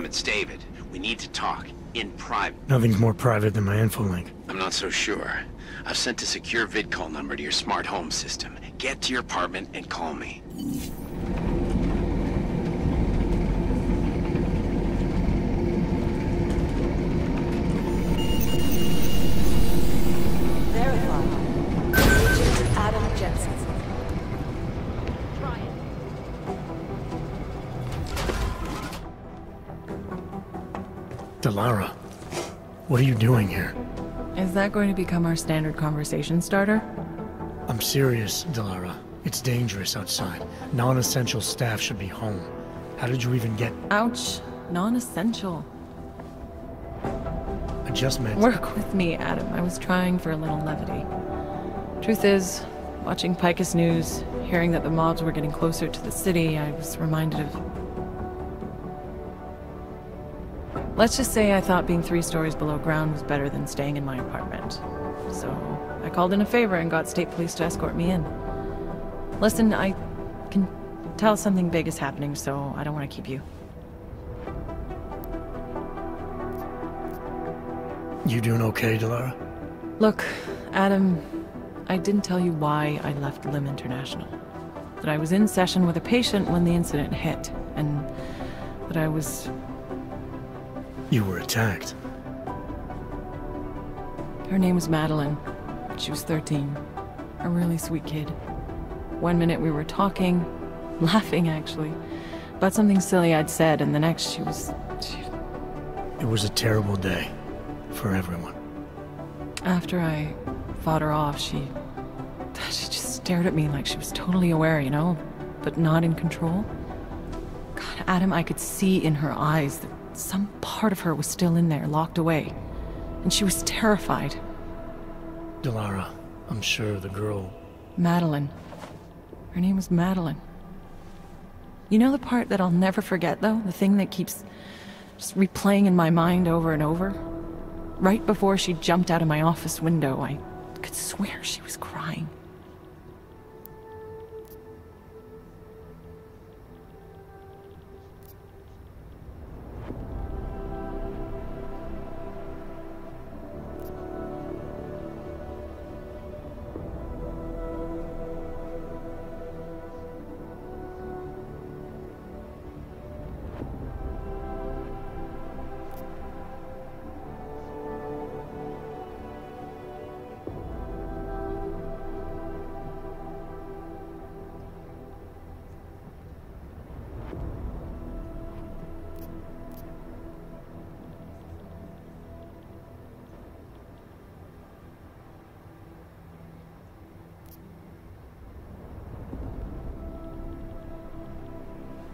It's David. We need to talk. In private. Nothing's more private than my info link. I'm not so sure. I've sent a secure vid call number to your smart home system. Get to your apartment and call me. Delara, what are you doing here? Is that going to become our standard conversation starter? I'm serious, Delara. It's dangerous outside. Non-essential staff should be home. How did you even get... Ouch. Non-essential. I just meant... Work with me, Adam. I was trying for a little levity. Truth is, watching Picus News, hearing that the mobs were getting closer to the city, I was reminded of... Let's just say I thought being 3 stories below ground was better than staying in my apartment. So, I called in a favor and got state police to escort me in. Listen, I can tell something big is happening, so I don't want to keep you. You doing okay, Delara? Look, Adam, I didn't tell you why I left Lim International. That I was in session with a patient when the incident hit, and that I was... You were attacked. Her name was Madeline. She was 13. A really sweet kid. One minute we were talking, laughing actually, about something silly I'd said, and the next she was... It was a terrible day. For everyone. After I fought her off, she just stared at me like she was totally aware, you know? But not in control. God, Adam, I could see in her eyes that some part of her was still in there, locked away. And she was terrified. Delara, I'm sure the girl... Madeline. Her name was Madeline. You know the part that I'll never forget, though? The thing that keeps just replaying in my mind over and over? Right before she jumped out of my office window, I could swear she was crying.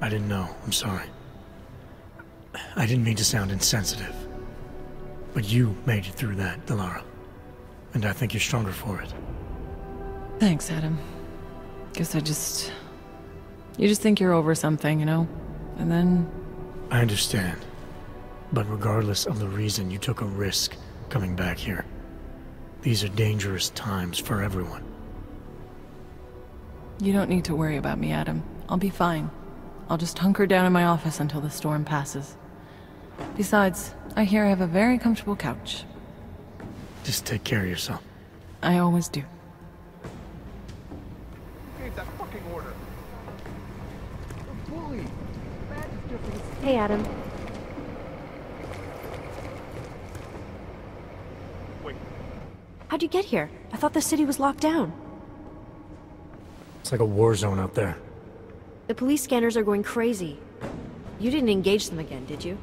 I didn't know. I'm sorry. I didn't mean to sound insensitive. But you made it through that, Delara. And I think you're stronger for it. Thanks, Adam. Guess you just think you're over something, you know? And then... I understand. But regardless of the reason, you took a risk coming back here. These are dangerous times for everyone. You don't need to worry about me, Adam. I'll be fine. I'll just hunker down in my office until the storm passes. Besides, I hear I have a very comfortable couch. Just take care of yourself. I always do. That fucking order. The bully. Hey, Adam. Wait. How'd you get here? I thought the city was locked down. It's like a war zone out there. The police scanners are going crazy. You didn't engage them again, did you?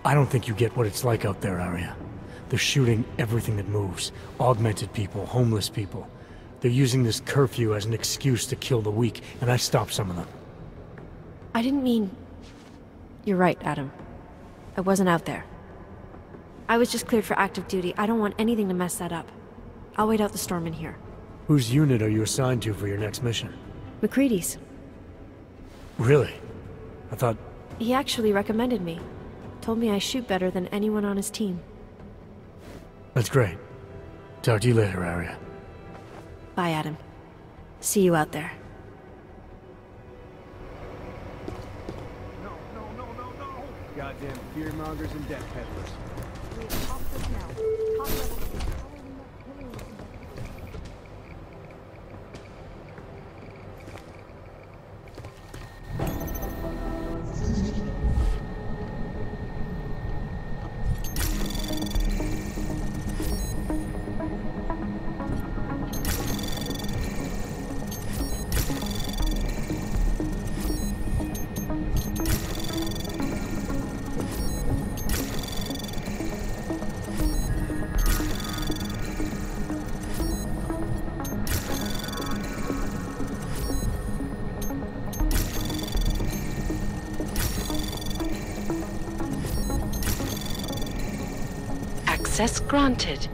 I don't think you get what it's like out there, Arya. They're shooting everything that moves. Augmented people, homeless people. They're using this curfew as an excuse to kill the weak, and I stopped some of them. I didn't mean... You're right, Adam. I wasn't out there. I was just cleared for active duty. I don't want anything to mess that up. I'll wait out the storm in here. Whose unit are you assigned to for your next mission? McCready's. Really? I thought... He actually recommended me. Told me I shoot better than anyone on his team. That's great. Talk to you later, Arya. Bye, Adam. See you out there. No, no, no, no, no! Goddamn fearmongers and death peddlers. Access granted.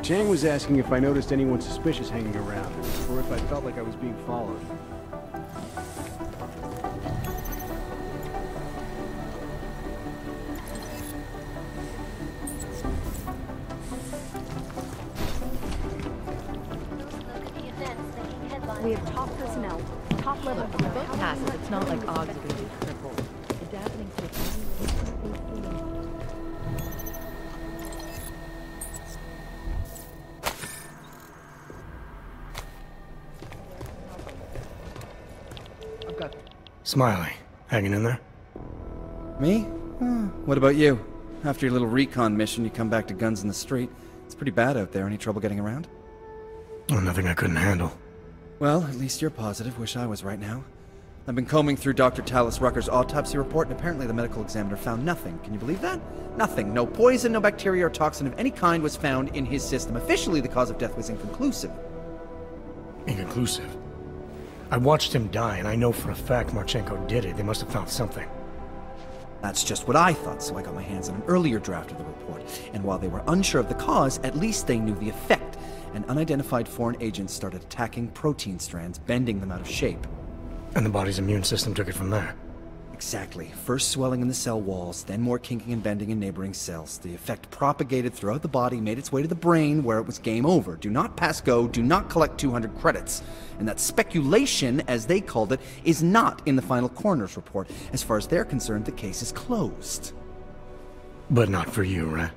Chang was asking if I noticed anyone suspicious hanging around, or if I felt like I was being followed. We have top personnel, top level. Both passes, it's not like odds are going to be triple. Adapting to Smiley, hanging in there? Me? What about you? After your little recon mission, you come back to guns in the street. It's pretty bad out there. Any trouble getting around? Oh, nothing I couldn't handle. Well, at least you're positive. Wish I was right now. I've been combing through Dr. Talis Rucker's autopsy report, and apparently the medical examiner found nothing. Can you believe that? Nothing. No poison, no bacteria or toxin of any kind was found in his system. Officially, the cause of death was inconclusive. Inconclusive? I watched him die, and I know for a fact Marchenko did it. They must have found something. That's just what I thought, so I got my hands on an earlier draft of the report. And while they were unsure of the cause, at least they knew the effect. An unidentified foreign agent started attacking protein strands, bending them out of shape. And the body's immune system took it from there. Exactly. First swelling in the cell walls, then more kinking and bending in neighboring cells. The effect propagated throughout the body, made its way to the brain, where it was game over. Do not pass go, do not collect 200 credits. And that speculation, as they called it, is not in the final coroner's report. As far as they're concerned, the case is closed. But not for you, right?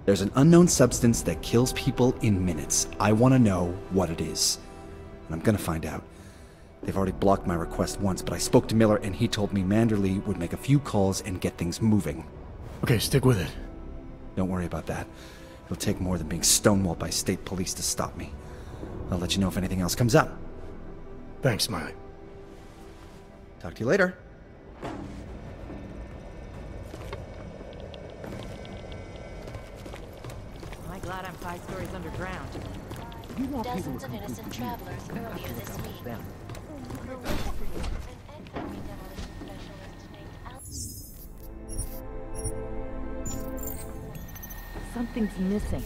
There's an unknown substance that kills people in minutes. I want to know what it is. And I'm gonna find out. They've already blocked my request once, but I spoke to Miller and he told me Manderley would make a few calls and get things moving. Okay, stick with it. Don't worry about that. It'll take more than being stonewalled by state police to stop me. I'll let you know if anything else comes up. Thanks, Smiley. Talk to you later. Am I glad I'm 5 stories underground? Dozens of innocent travelers earlier this week. Something's missing.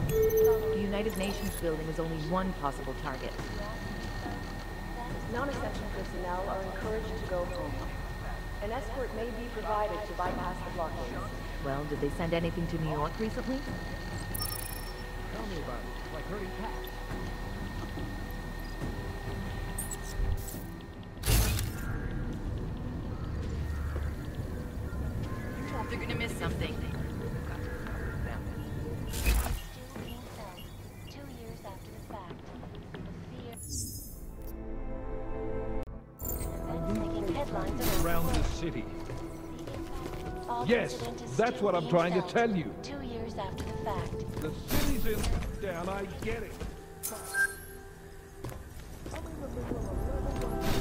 The United Nations building is only one possible target. Non-essential personnel are encouraged to go home. An escort may be provided to bypass the blockades. Well, did they send anything to New York recently? Tell me about it. It's like herding cats. They're gonna miss something. Still being filmed 2 years after the fact. Making headlines Around the city. All Yes, incident is that's still what I'm being trying to filmed tell you. 2 years after the fact. The city's in down, I get it.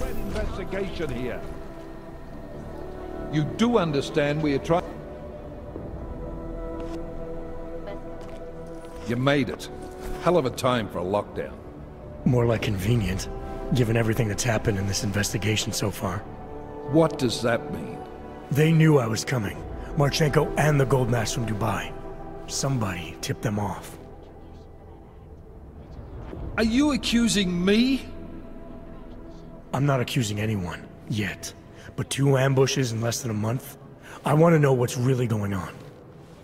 Red investigation here. You do understand we are trying... You made it. Hell of a time for a lockdown. More like convenient, given everything that's happened in this investigation so far. What does that mean? They knew I was coming. Marchenko and the gold mask from Dubai. Somebody tipped them off. Are you accusing me? I'm not accusing anyone, yet. But 2 ambushes in less than a month? I want to know what's really going on.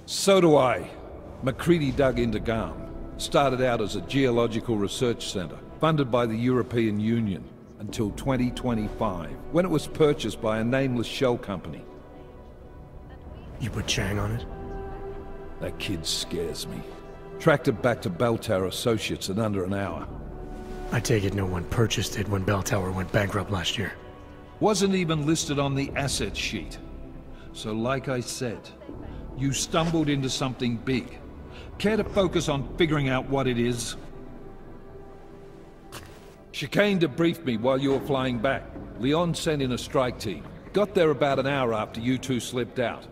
So do I. McCready dug into GARM. Started out as a geological research center, funded by the European Union, until 2025, when it was purchased by a nameless shell company. You put Chang on it? That kid scares me. Tracked it back to Bell Tower Associates in under an hour. I take it no one purchased it when Bell Tower went bankrupt last year. Wasn't even listed on the asset sheet. So like I said, you stumbled into something big. Care to focus on figuring out what it is? Chicane debriefed me while you were flying back. Leon sent in a strike team. Got there about an hour after you two slipped out.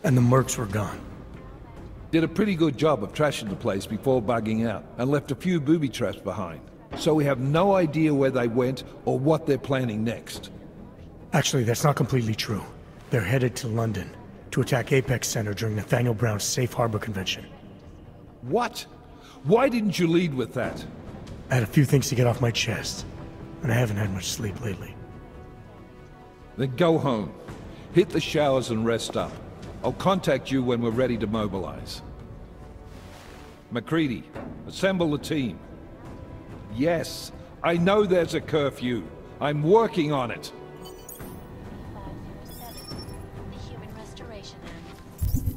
And the mercs were gone. Did a pretty good job of trashing the place before bugging out, and left a few booby traps behind. So we have no idea where they went or what they're planning next. Actually, that's not completely true. They're headed to London to attack Apex Center during Nathaniel Brown's Safe Harbor Convention. What? Why didn't you lead with that? I had a few things to get off my chest, and I haven't had much sleep lately. Then go home. Hit the showers and rest up. I'll contact you when we're ready to mobilize. McCready, assemble the team. Yes, I know there's a curfew. I'm working on it. 507, the Human Restoration Act.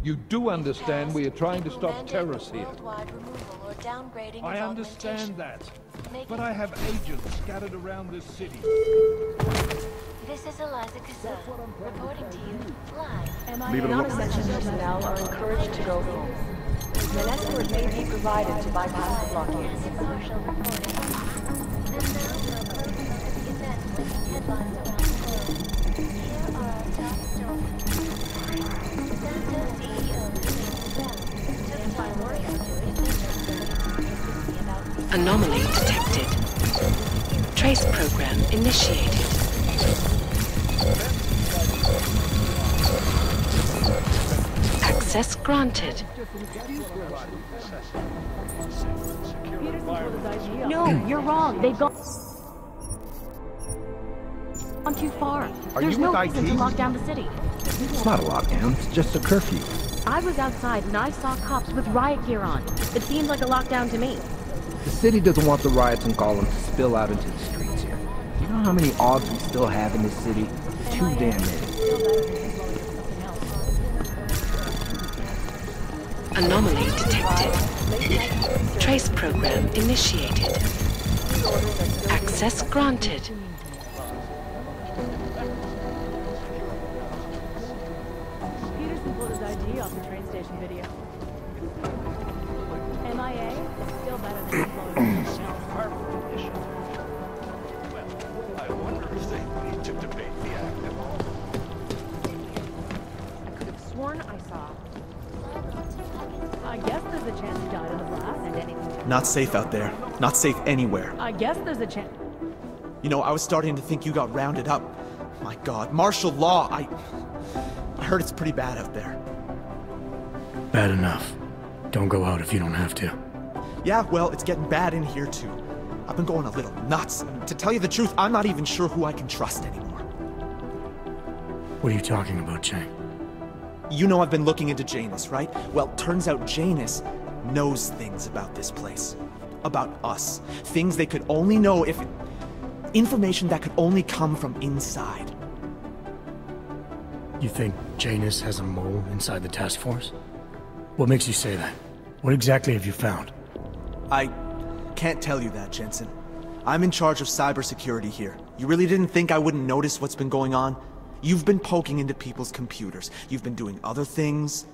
You do understand we are trying to stop terrorists here. Worldwide removal or downgrading I of understand augmentation. that. Make But it- I have agents scattered around this city. This is Eliza Kazan, reporting to you live. Leave it alone. Non-essential personnel are encouraged to go home. An escort may be provided to bypass the blockades. Partial reporting. And now for a close look at the events making headlines around the world. Here are our top stories. Santos CEO James Brown took time away to Anomaly detected. Trace program initiated. Access granted. No, you're wrong. They've gone too far. There's no reason to lock down the city. It's not a lockdown, it's just a curfew. I was outside and I saw cops with riot gear on. It seemed like a lockdown to me. The city doesn't want the riots and golems to spill out into the streets here. You know how many odds we still have in this city? Too damn many. Anomaly detected. Trace program initiated. Access granted. Peterson pulled his ID off the train station video. MIA is still better than following someone else. I wonder if they need to debate the act at all. I could have sworn I saw. Log on to chance he died in the blast? And anything? Not safe out there. Not safe anywhere. I guess there's a chance. You know, I was starting to think you got rounded up. My God, martial law, I heard it's pretty bad out there. Bad enough. Don't go out if you don't have to. Yeah, well, it's getting bad in here too. I've been going a little nuts. To tell you the truth, I'm not even sure who I can trust anymore. What are you talking about, Chang? You know I've been looking into Janus, right? Well, turns out Janus knows things about this place. About us. Things they could only know if... Information that could only come from inside. You think Janus has a mole inside the task force? What makes you say that? What exactly have you found? I can't tell you that, Jensen. I'm in charge of cybersecurity here. You really didn't think I wouldn't notice what's been going on? You've been poking into people's computers. You've been doing other things.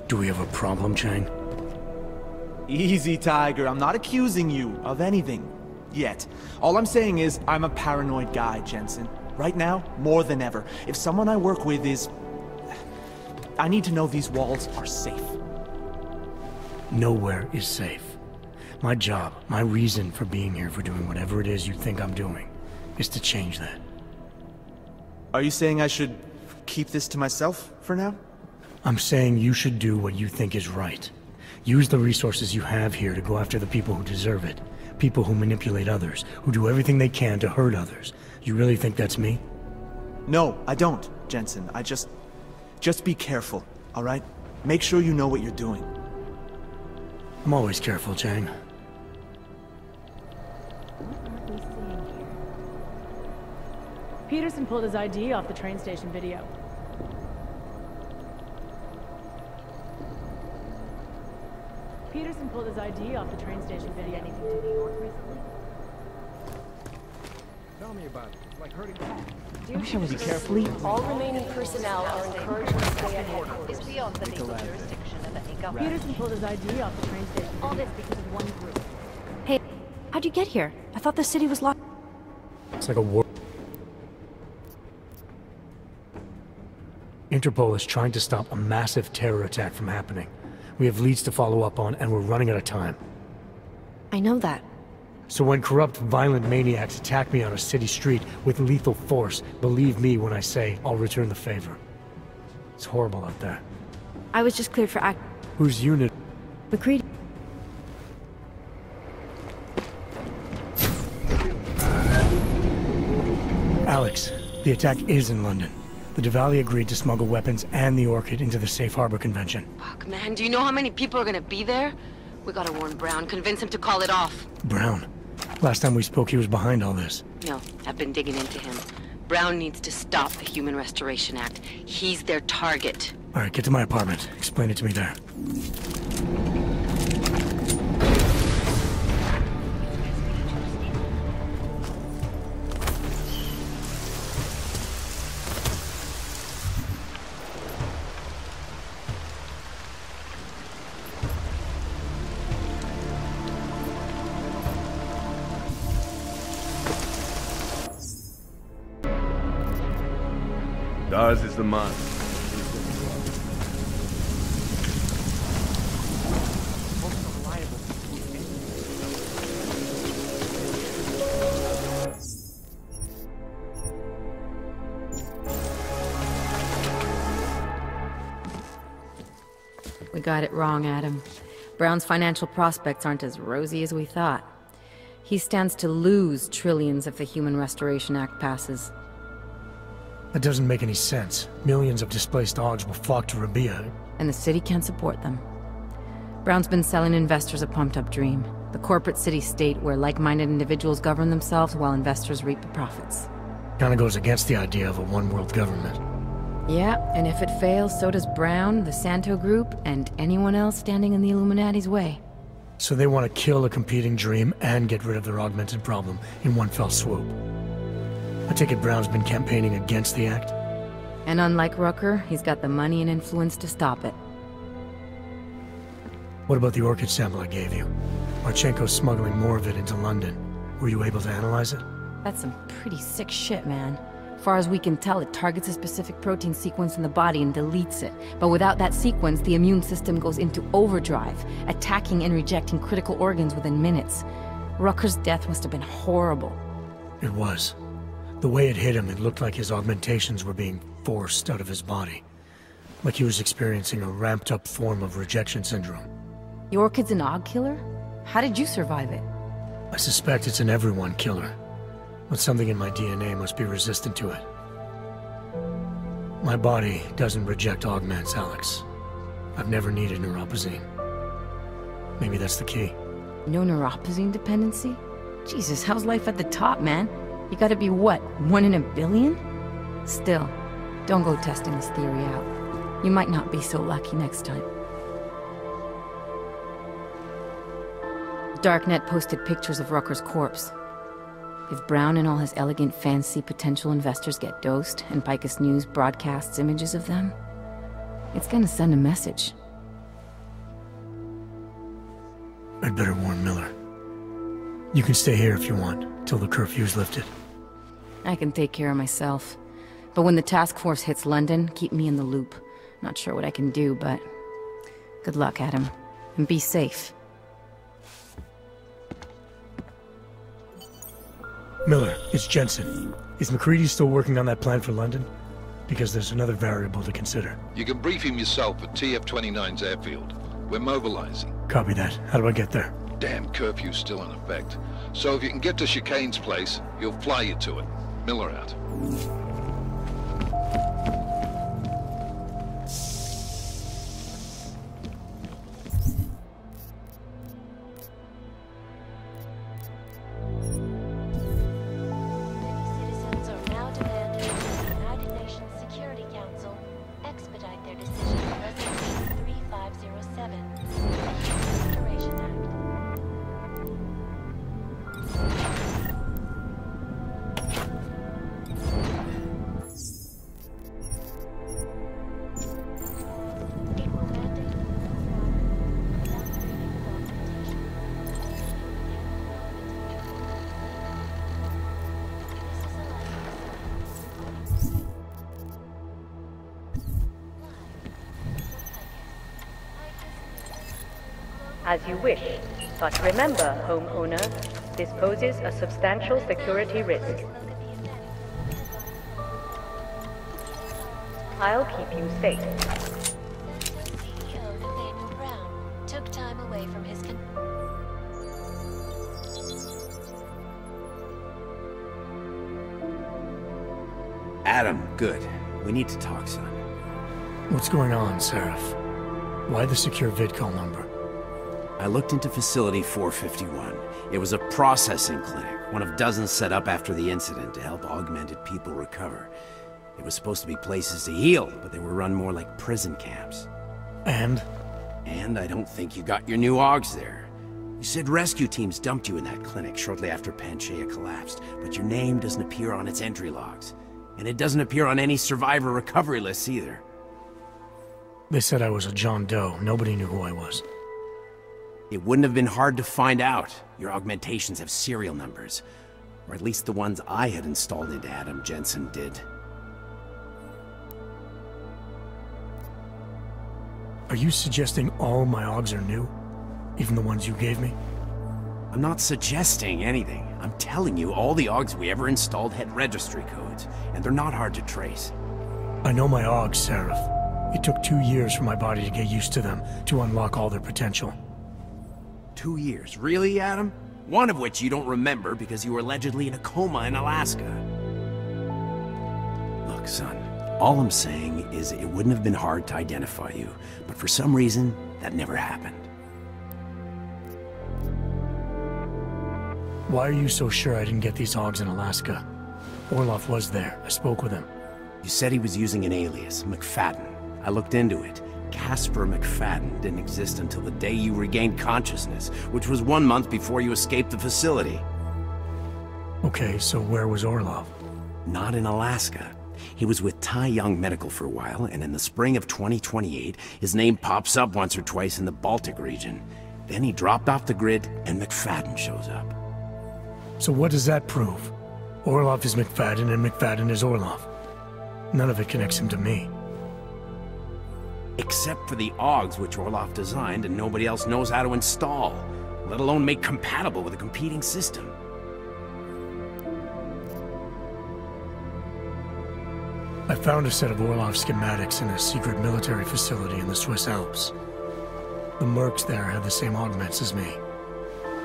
Do we have a problem, Chang? Easy, Tiger. I'm not accusing you of anything. Yet. All I'm saying is, I'm a paranoid guy, Jensen. Right now, more than ever. If someone I work with is... I need to know these walls are safe. Nowhere is safe. My job, my reason for being here, for doing whatever it is you think I'm doing, is to change that. Are you saying I should keep this to myself for now? I'm saying you should do what you think is right. Use the resources you have here to go after the people who deserve it. People who manipulate others, who do everything they can to hurt others. You really think that's me? No, I don't, Jensen. I just be careful, all right? Make sure you know what you're doing. I'm always careful, Chang. Peterson pulled his ID off the train station video. Peterson pulled his ID off the train station video. Anything to New York recently? Tell me about it. It's like hurting. I wish I was asleep. All remaining personnel are encouraged to stay at headquarters. Beyond the legal jurisdiction of any government. Peterson pulled his ID off the train station. All this because of one group. Hey, how'd you get here? I thought the city was locked. It's like a war. Interpol is trying to stop a massive terror attack from happening. We have leads to follow up on, and we're running out of time. I know that. So when corrupt, violent maniacs attack me on a city street with lethal force, believe me when I say I'll return the favor. It's horrible out there. I was just cleared for act... Whose unit? McCready. Alex, the attack is in London. The Diwali agreed to smuggle weapons and the Orchid into the Safe Harbor Convention. Fuck, man, do you know how many people are gonna be there? We gotta warn Brown, convince him to call it off. Brown? Last time we spoke, he was behind all this. No, I've been digging into him. Brown needs to stop the Human Restoration Act. He's their target. All right, get to my apartment. Explain it to me there. Ours is the man. We got it wrong, Adam. Brown's financial prospects aren't as rosy as we thought. He stands to lose trillions if the Human Restoration Act passes. That doesn't make any sense. Millions of displaced dogs will flock to Rabia. And the city can't support them. Brown's been selling investors a pumped-up dream. The corporate city-state where like-minded individuals govern themselves while investors reap the profits. Kinda goes against the idea of a one-world government. Yeah, and if it fails, so does Brown, the Santo Group, and anyone else standing in the Illuminati's way. So they want to kill a competing dream and get rid of their augmented problem in one fell swoop. I take it Brown's been campaigning against the act? And unlike Rucker, he's got the money and influence to stop it. What about the orchid sample I gave you? Marchenko's smuggling more of it into London. Were you able to analyze it? That's some pretty sick shit, man. As far as we can tell, it targets a specific protein sequence in the body and deletes it. But without that sequence, the immune system goes into overdrive, attacking and rejecting critical organs within minutes. Rucker's death must have been horrible. It was. The way it hit him, it looked like his augmentations were being forced out of his body. Like he was experiencing a ramped-up form of rejection syndrome. The orchid's an Aug killer? How did you survive it? I suspect it's an everyone killer. But something in my DNA must be resistant to it. My body doesn't reject augments, Alex. I've never needed neuropozyne. Maybe that's the key. No neuropozyne dependency? Jesus, how's life at the top, man? You gotta be what, 1 in a billion? Still, don't go testing this theory out. You might not be so lucky next time. Darknet posted pictures of Rucker's corpse. If Brown and all his elegant, fancy potential investors get dosed, and Picus News broadcasts images of them, it's gonna send a message. I'd better warn Miller. You can stay here if you want, till the curfew's lifted. I can take care of myself. But when the task force hits London, keep me in the loop. Not sure what I can do, but... good luck, Adam. And be safe. Miller, it's Jensen. Is MacReady still working on that plan for London? Because there's another variable to consider. You can brief him yourself at TF-29's airfield. We're mobilizing. Copy that. How do I get there? Damn curfew's still in effect. So if you can get to Chicane's place, he'll fly you to it. Miller out. As you wish, but remember, homeowner, this poses a substantial security risk. I'll keep you safe. CEO Nathaniel Brown took time away from his Adam, good. We need to talk, son. What's going on, Seraph? Why the secure vidcall number? I looked into Facility 451. It was a processing clinic, one of dozens set up after the incident to help augmented people recover. It was supposed to be places to heal, but they were run more like prison camps. And? And I don't think you got your new augs there. You said rescue teams dumped you in that clinic shortly after Panchaea collapsed, but your name doesn't appear on its entry logs. And it doesn't appear on any survivor recovery lists either. They said I was a John Doe. Nobody knew who I was. It wouldn't have been hard to find out. Your augmentations have serial numbers. Or at least the ones I had installed into Adam Jensen did. Are you suggesting all my augs are new? Even the ones you gave me? I'm not suggesting anything. I'm telling you, all the augs we ever installed had registry codes, and they're not hard to trace. I know my augs, Seraph. It took 2 years for my body to get used to them, to unlock all their potential. 2 years? Really, Adam? One of which you don't remember because you were allegedly in a coma in Alaska. Look, son, all I'm saying is it wouldn't have been hard to identify you, but for some reason, that never happened. Why are you so sure I didn't get these augs in Alaska? Orloff was there. I spoke with him. You said he was using an alias, McFadden. I looked into it. Casper McFadden didn't exist until the day you regained consciousness, which was 1 month before you escaped the facility. Okay, so where was Orloff? Not in Alaska. He was with Tai Young Medical for a while, and in the spring of 2028, his name pops up once or twice in the Baltic region. Then he dropped off the grid, and McFadden shows up. So what does that prove? Orlov is McFadden, and McFadden is Orlov. None of it connects him to me. Except for the AUGs which Orlov designed and nobody else knows how to install, let alone make compatible with a competing system. I found a set of Orlov schematics in a secret military facility in the Swiss Alps. The mercs there had the same augments as me.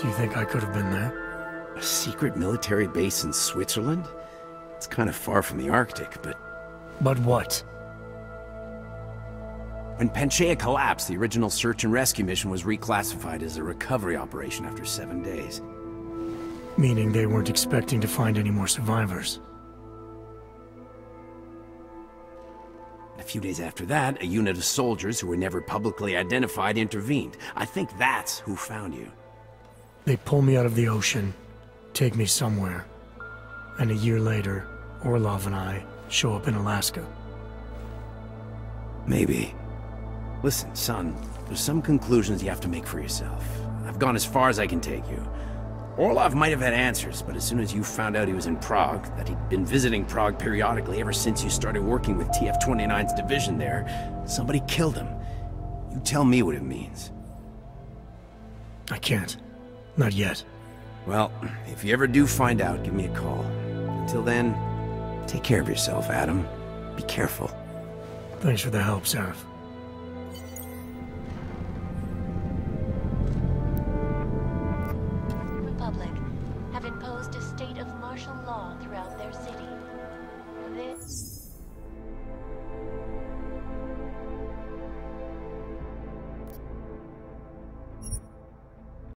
Do you think I could have been there? A secret military base in Switzerland? It's kind of far from the Arctic, but... But what? When Panchaea collapsed, the original search and rescue mission was reclassified as a recovery operation after 7 days. Meaning they weren't expecting to find any more survivors. A few days after that, a unit of soldiers who were never publicly identified intervened. I think that's who found you. They pull me out of the ocean, take me somewhere, and a year later, Orlov and I show up in Alaska. Maybe. Listen, son, there's some conclusions you have to make for yourself. I've gone as far as I can take you. Orlov might have had answers, but as soon as you found out he was in Prague, that he'd been visiting Prague periodically ever since you started working with TF-29's division there, somebody killed him. You tell me what it means. I can't. Not yet. Well, if you ever do find out, give me a call. Until then, take care of yourself, Adam. Be careful. Thanks for the help, Seraph.